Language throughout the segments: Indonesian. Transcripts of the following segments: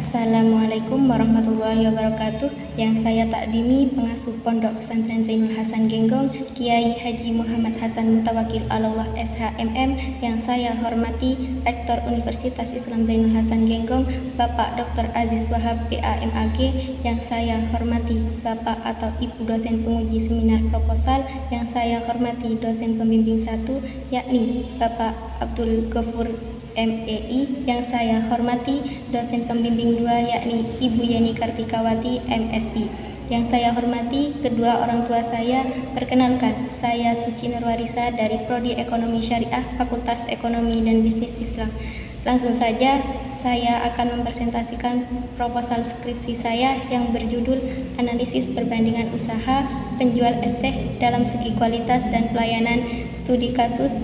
Assalamualaikum warahmatullahi wabarakatuh. Yang saya takdimi pengasuh Pondok Pesantren Zainul Hasan Genggong, Kiai Haji Muhammad Hasan Mutawakil Allah SHMM. Yang saya hormati Rektor Universitas Islam Zainul Hasan Genggong, Bapak Dr. Aziz Wahab BAMAG. Yang saya hormati Bapak atau Ibu dosen penguji seminar proposal. Yang saya hormati dosen pembimbing 1, yakni Bapak Abdul Ghafur MEI. Yang saya hormati dosen pembimbing 2, yakni Ibu Yeni Kartikawati MSI. Yang saya hormati kedua orang tua saya. Perkenalkan, saya Suci Nurwarisa dari Prodi Ekonomi Syariah Fakultas Ekonomi dan Bisnis Islam. Langsung saja saya akan mempresentasikan proposal skripsi saya yang berjudul Analisis Perbandingan Usaha Penjual es teh dalam segi kualitas dan pelayanan studi kasus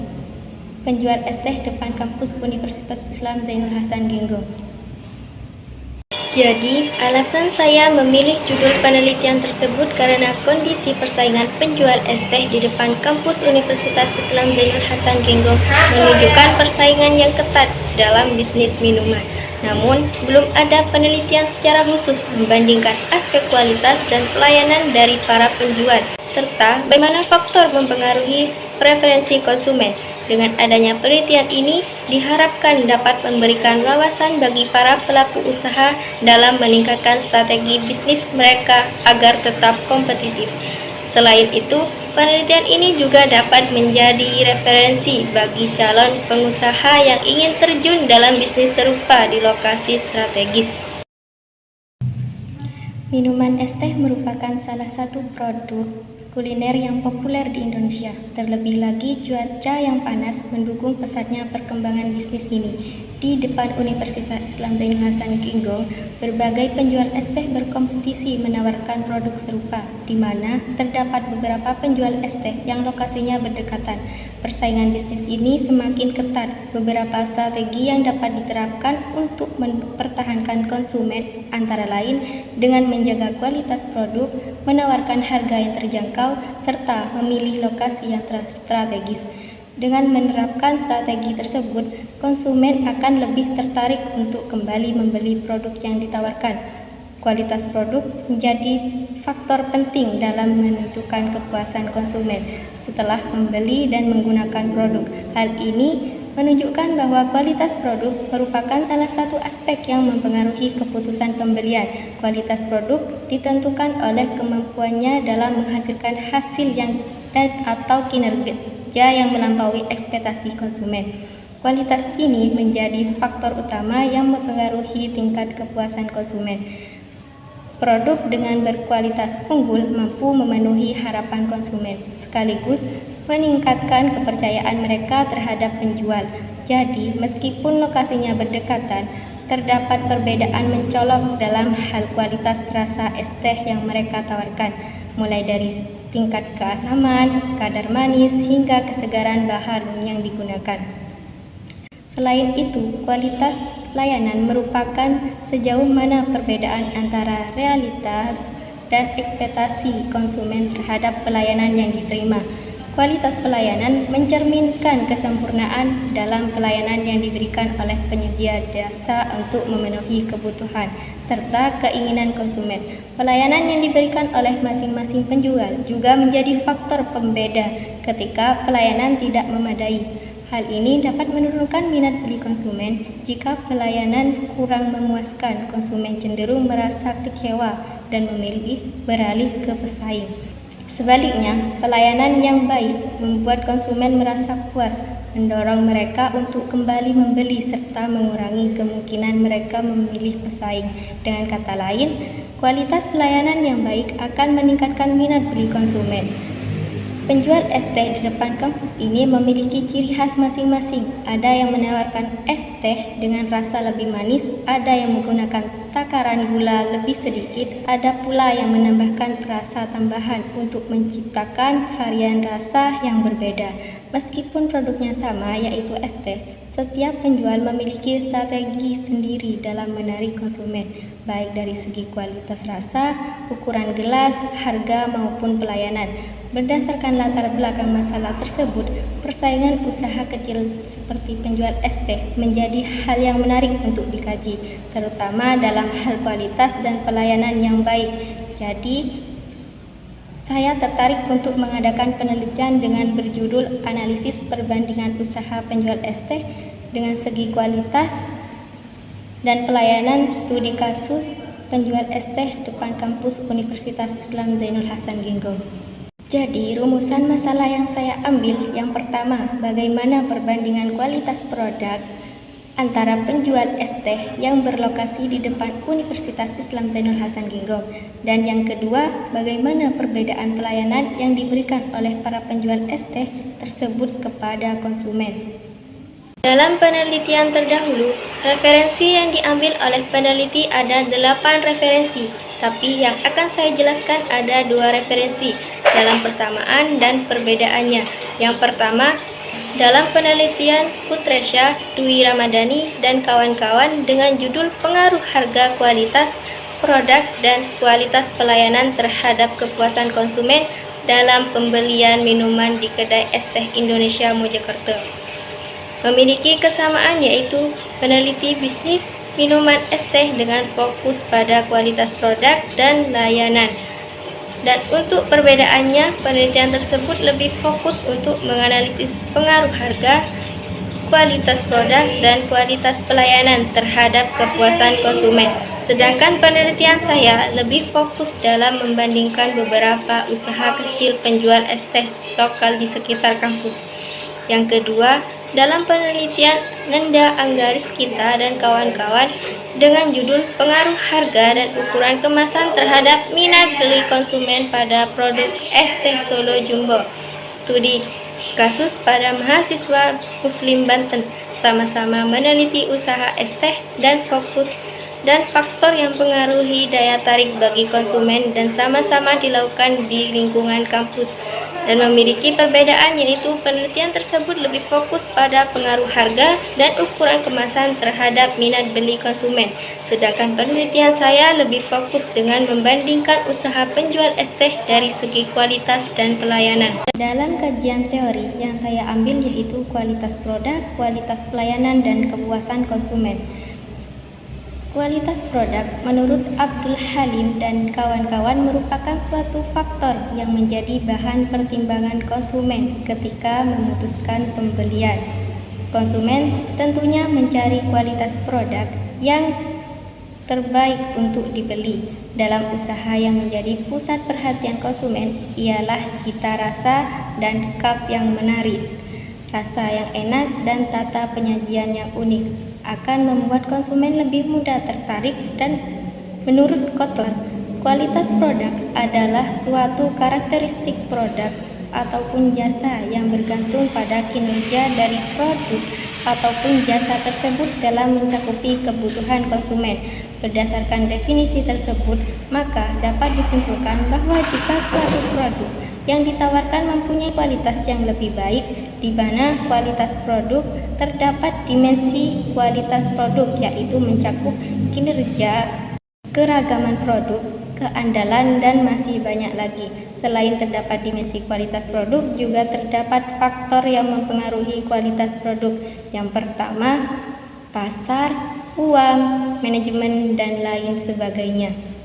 penjual es teh depan kampus Universitas Islam Zainul Hasan Genggong. Jadi, alasan saya memilih judul penelitian tersebut karena kondisi persaingan penjual es teh di depan kampus Universitas Islam Zainul Hasan Genggong menunjukkan persaingan yang ketat dalam bisnis minuman. Namun, belum ada penelitian secara khusus membandingkan aspek kualitas dan pelayanan dari para penjual, serta bagaimana faktor mempengaruhi preferensi konsumen. Dengan adanya penelitian ini, diharapkan dapat memberikan wawasan bagi para pelaku usaha dalam meningkatkan strategi bisnis mereka agar tetap kompetitif. Selain itu, penelitian ini juga dapat menjadi referensi bagi calon pengusaha yang ingin terjun dalam bisnis serupa di lokasi strategis. Minuman es teh merupakan salah satu produk kuliner yang populer di Indonesia. Terlebih lagi, cuaca yang panas mendukung pesatnya perkembangan bisnis ini. Di depan Universitas Islam Zainul Hasan Genggong, berbagai penjual es teh berkompetisi menawarkan produk serupa, di mana terdapat beberapa penjual es teh yang lokasinya berdekatan. Persaingan bisnis ini semakin ketat. Beberapa strategi yang dapat diterapkan untuk mempertahankan konsumen antara lain dengan menjaga kualitas produk, menawarkan harga yang terjangkau, serta memilih lokasi yang strategis. Dengan menerapkan strategi tersebut, konsumen akan lebih tertarik untuk kembali membeli produk yang ditawarkan. Kualitas produk menjadi faktor penting dalam menentukan kepuasan konsumen setelah membeli dan menggunakan produk. Hal ini menunjukkan bahwa kualitas produk merupakan salah satu aspek yang mempengaruhi keputusan pembelian. Kualitas produk ditentukan oleh kemampuannya dalam menghasilkan hasil yang atau kinerja yang melampaui ekspektasi konsumen. Kualitas ini menjadi faktor utama yang mempengaruhi tingkat kepuasan konsumen. Produk dengan berkualitas unggul mampu memenuhi harapan konsumen, sekaligus meningkatkan kepercayaan mereka terhadap penjual. Jadi, meskipun lokasinya berdekatan, terdapat perbedaan mencolok dalam hal kualitas rasa es teh yang mereka tawarkan, mulai dari tingkat keasaman, kadar manis, hingga kesegaran bahan yang digunakan. Selain itu, kualitas layanan merupakan sejauh mana perbedaan antara realitas dan ekspektasi konsumen terhadap pelayanan yang diterima. Kualitas pelayanan mencerminkan kesempurnaan dalam pelayanan yang diberikan oleh penyedia jasa untuk memenuhi kebutuhan serta keinginan konsumen. Pelayanan yang diberikan oleh masing-masing penjual juga menjadi faktor pembeda ketika pelayanan tidak memadai. Hal ini dapat menurunkan minat beli konsumen. Jika pelayanan kurang memuaskan, konsumen cenderung merasa kecewa dan memilih beralih ke pesaing. Sebaliknya, pelayanan yang baik membuat konsumen merasa puas, mendorong mereka untuk kembali membeli serta mengurangi kemungkinan mereka memilih pesaing. Dengan kata lain, kualitas pelayanan yang baik akan meningkatkan minat beli konsumen. Penjual es teh di depan kampus ini memiliki ciri khas masing-masing. Ada yang menawarkan es teh dengan rasa lebih manis, ada yang menggunakan takaran gula lebih sedikit, ada pula yang menambahkan rasa tambahan untuk menciptakan varian rasa yang berbeda. Meskipun produknya sama, yaitu es teh, Setiap penjual memiliki strategi sendiri dalam menarik konsumen, baik dari segi kualitas rasa, ukuran gelas, harga, maupun pelayanan. Berdasarkan latar belakang masalah tersebut, persaingan usaha kecil seperti penjual es teh menjadi hal yang menarik untuk dikaji, terutama dalam hal kualitas dan pelayanan yang baik. Jadi, saya tertarik untuk mengadakan penelitian dengan berjudul Analisis Perbandingan Usaha Penjual Es Teh dengan Segi Kualitas dan Pelayanan Studi Kasus Penjual Es Teh depan kampus Universitas Islam Zainul Hasan Genggong. Jadi, rumusan masalah yang saya ambil yang pertama, bagaimana perbandingan kualitas produk antara penjual es teh yang berlokasi di depan Universitas Islam Zainul Hasan Genggong, dan yang kedua, bagaimana perbedaan pelayanan yang diberikan oleh para penjual es teh tersebut kepada konsumen. Dalam penelitian terdahulu, referensi yang diambil oleh peneliti ada 8 referensi, tapi yang akan saya jelaskan ada 2 referensi dalam persamaan dan perbedaannya. Yang pertama, dalam penelitian Putresya, Dwi Ramadhani, dan kawan-kawan dengan judul Pengaruh Harga Kualitas Produk dan Kualitas Pelayanan Terhadap Kepuasan Konsumen dalam Pembelian Minuman di Kedai Es Teh Indonesia Mojokerto. Memiliki kesamaan, yaitu peneliti bisnis minuman es teh dengan fokus pada kualitas produk dan layanan. Dan untuk perbedaannya, penelitian tersebut lebih fokus untuk menganalisis pengaruh harga, kualitas produk, dan kualitas pelayanan terhadap kepuasan konsumen. Sedangkan penelitian saya lebih fokus dalam membandingkan beberapa usaha kecil penjual es teh lokal di sekitar kampus. Yang kedua, dalam penelitian Nenda Anggariskita dan kawan-kawan dengan judul Pengaruh Harga dan Ukuran Kemasan Terhadap Minat Beli Konsumen pada Produk Es Teh Solo Jumbo, Studi Kasus pada Mahasiswa Muslim Banten, sama-sama meneliti usaha es teh dan fokus dan faktor yang mempengaruhi daya tarik bagi konsumen, dan sama-sama dilakukan di lingkungan kampus dan memiliki perbedaan, yaitu penelitian tersebut lebih fokus pada pengaruh harga dan ukuran kemasan terhadap minat beli konsumen, sedangkan penelitian saya lebih fokus dengan membandingkan usaha penjual es teh dari segi kualitas dan pelayanan. Dalam kajian teori yang saya ambil yaitu kualitas produk, kualitas pelayanan, dan kepuasan konsumen. Kualitas produk menurut Abdul Halim dan kawan-kawan merupakan suatu faktor yang menjadi bahan pertimbangan konsumen ketika memutuskan pembelian. Konsumen tentunya mencari kualitas produk yang terbaik untuk dibeli. Dalam usaha yang menjadi pusat perhatian konsumen ialah cita rasa dan cup yang menarik. Rasa yang enak dan tata penyajian yang unik akan membuat konsumen lebih mudah tertarik, dan menurut Kotler, kualitas produk adalah suatu karakteristik produk ataupun jasa yang bergantung pada kinerja dari produk ataupun jasa tersebut dalam mencakupi kebutuhan konsumen. Berdasarkan definisi tersebut, maka dapat disimpulkan bahwa jika suatu produk yang ditawarkan mempunyai kualitas yang lebih baik, di mana kualitas produk terdapat dimensi kualitas produk, yaitu mencakup kinerja, keragaman produk, keandalan, dan masih banyak lagi. Selain terdapat dimensi kualitas produk, juga terdapat faktor yang mempengaruhi kualitas produk. Yang pertama, pasar, uang, manajemen, dan lain sebagainya.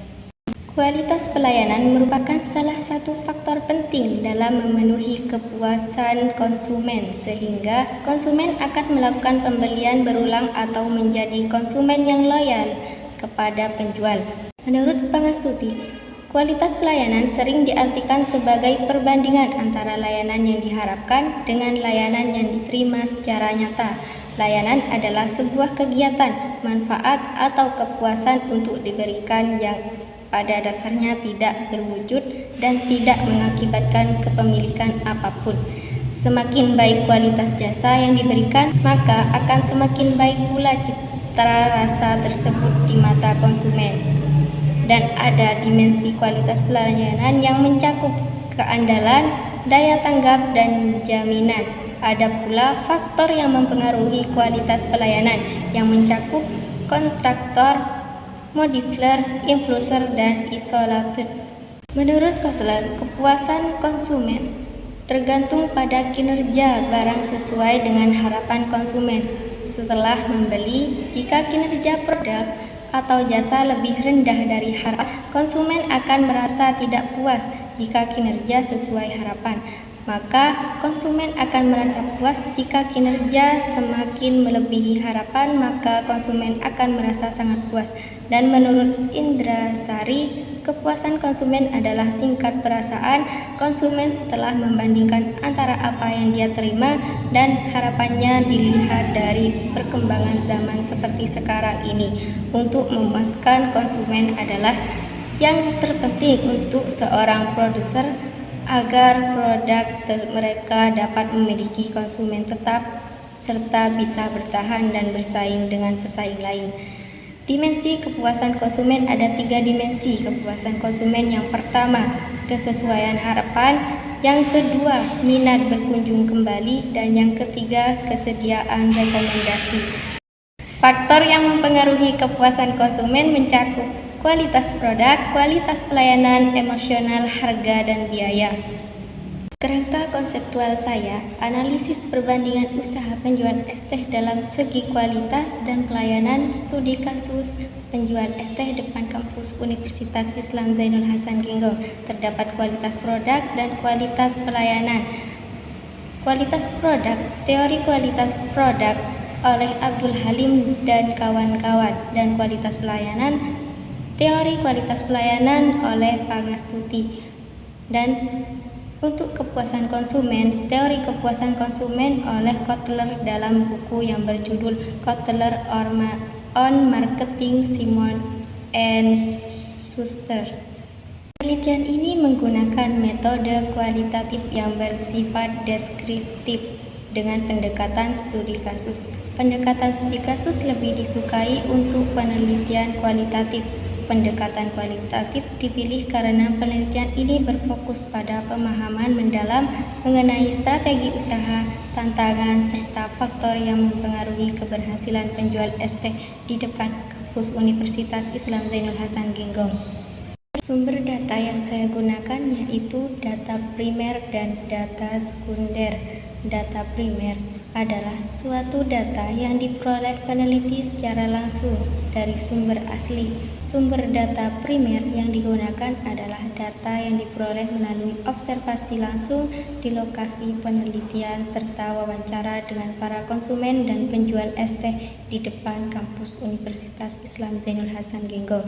Kualitas pelayanan merupakan salah satu faktor penting dalam memenuhi kepuasan konsumen, sehingga konsumen akan melakukan pembelian berulang atau menjadi konsumen yang loyal kepada penjual. Menurut Pangastuti, kualitas pelayanan sering diartikan sebagai perbandingan antara layanan yang diharapkan dengan layanan yang diterima secara nyata. Layanan adalah sebuah kegiatan, manfaat, atau kepuasan untuk diberikan yang pada dasarnya tidak berwujud dan tidak mengakibatkan kepemilikan apapun. Semakin baik kualitas jasa yang diberikan, maka akan semakin baik pula citra rasa tersebut di mata konsumen. Dan ada dimensi kualitas pelayanan yang mencakup keandalan, daya tanggap, dan jaminan. Ada pula faktor yang mempengaruhi kualitas pelayanan yang mencakup kontraktor, modifier, influencer, dan isolated. Menurut Kotler, kepuasan konsumen tergantung pada kinerja barang sesuai dengan harapan konsumen setelah membeli. Jika kinerja produk atau jasa lebih rendah dari harapan, konsumen akan merasa tidak puas. Jika kinerja sesuai harapan, maka konsumen akan merasa puas. Jika kinerja semakin melebihi harapan, maka konsumen akan merasa sangat puas. Dan menurut Indrasari, kepuasan konsumen adalah tingkat perasaan konsumen setelah membandingkan antara apa yang dia terima dan harapannya dilihat dari perkembangan zaman seperti sekarang ini. Untuk memuaskan konsumen adalah yang terpenting untuk seorang produser agar produk mereka dapat memiliki konsumen tetap serta bisa bertahan dan bersaing dengan pesaing lain. Dimensi kepuasan konsumen ada 3 dimensi kepuasan konsumen. Yang pertama, kesesuaian harapan. Yang kedua, minat berkunjung kembali. Dan yang ketiga, kesediaan rekomendasi. Faktor yang mempengaruhi kepuasan konsumen mencakup kualitas produk, kualitas pelayanan, emosional, harga, dan biaya. Kerangka konseptual saya, analisis perbandingan usaha penjual es teh dalam segi kualitas dan pelayanan, studi kasus penjual es teh depan kampus Universitas Islam Zainul Hasan Genggong. Terdapat kualitas produk dan kualitas pelayanan. Kualitas produk, teori kualitas produk oleh Abdul Halim dan kawan-kawan, dan kualitas pelayanan, teori kualitas pelayanan oleh Pangastuti. Dan untuk kepuasan konsumen, teori kepuasan konsumen oleh Kotler dalam buku yang berjudul Kotler on Marketing, Simon and Schuster. Penelitian ini menggunakan metode kualitatif yang bersifat deskriptif dengan pendekatan studi kasus. Pendekatan studi kasus lebih disukai untuk penelitian kualitatif. Pendekatan kualitatif dipilih karena penelitian ini berfokus pada pemahaman mendalam mengenai strategi usaha, tantangan, serta faktor yang mempengaruhi keberhasilan penjual es teh di depan kampus Universitas Islam Zainul Hasan Genggong. Sumber data yang saya gunakan yaitu data primer dan data sekunder. Data primer adalah suatu data yang diperoleh peneliti secara langsung dari sumber asli. Sumber data primer yang digunakan adalah data yang diperoleh melalui observasi langsung di lokasi penelitian serta wawancara dengan para konsumen dan penjual es teh di depan kampus Universitas Islam Zainul Hasan Genggong.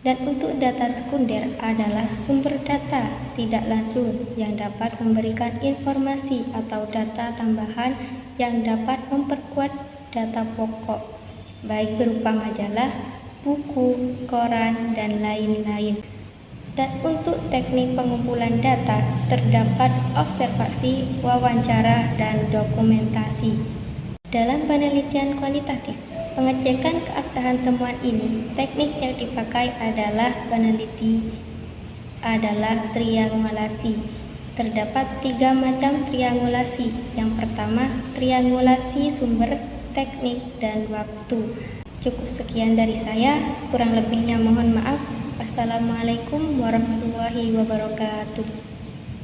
Dan untuk data sekunder adalah sumber data tidak langsung yang dapat memberikan informasi atau data tambahan yang dapat memperkuat data pokok, baik berupa majalah, buku, koran, dan lain-lain. Dan untuk teknik pengumpulan data terdapat observasi, wawancara, dan dokumentasi. Dalam penelitian kualitatif, pengecekan keabsahan temuan ini, teknik yang dipakai adalah triangulasi. Terdapat 3 macam triangulasi. Yang pertama, triangulasi sumber, teknik, dan waktu. Cukup sekian dari saya, kurang lebihnya mohon maaf. Wassalamualaikum warahmatullahi wabarakatuh.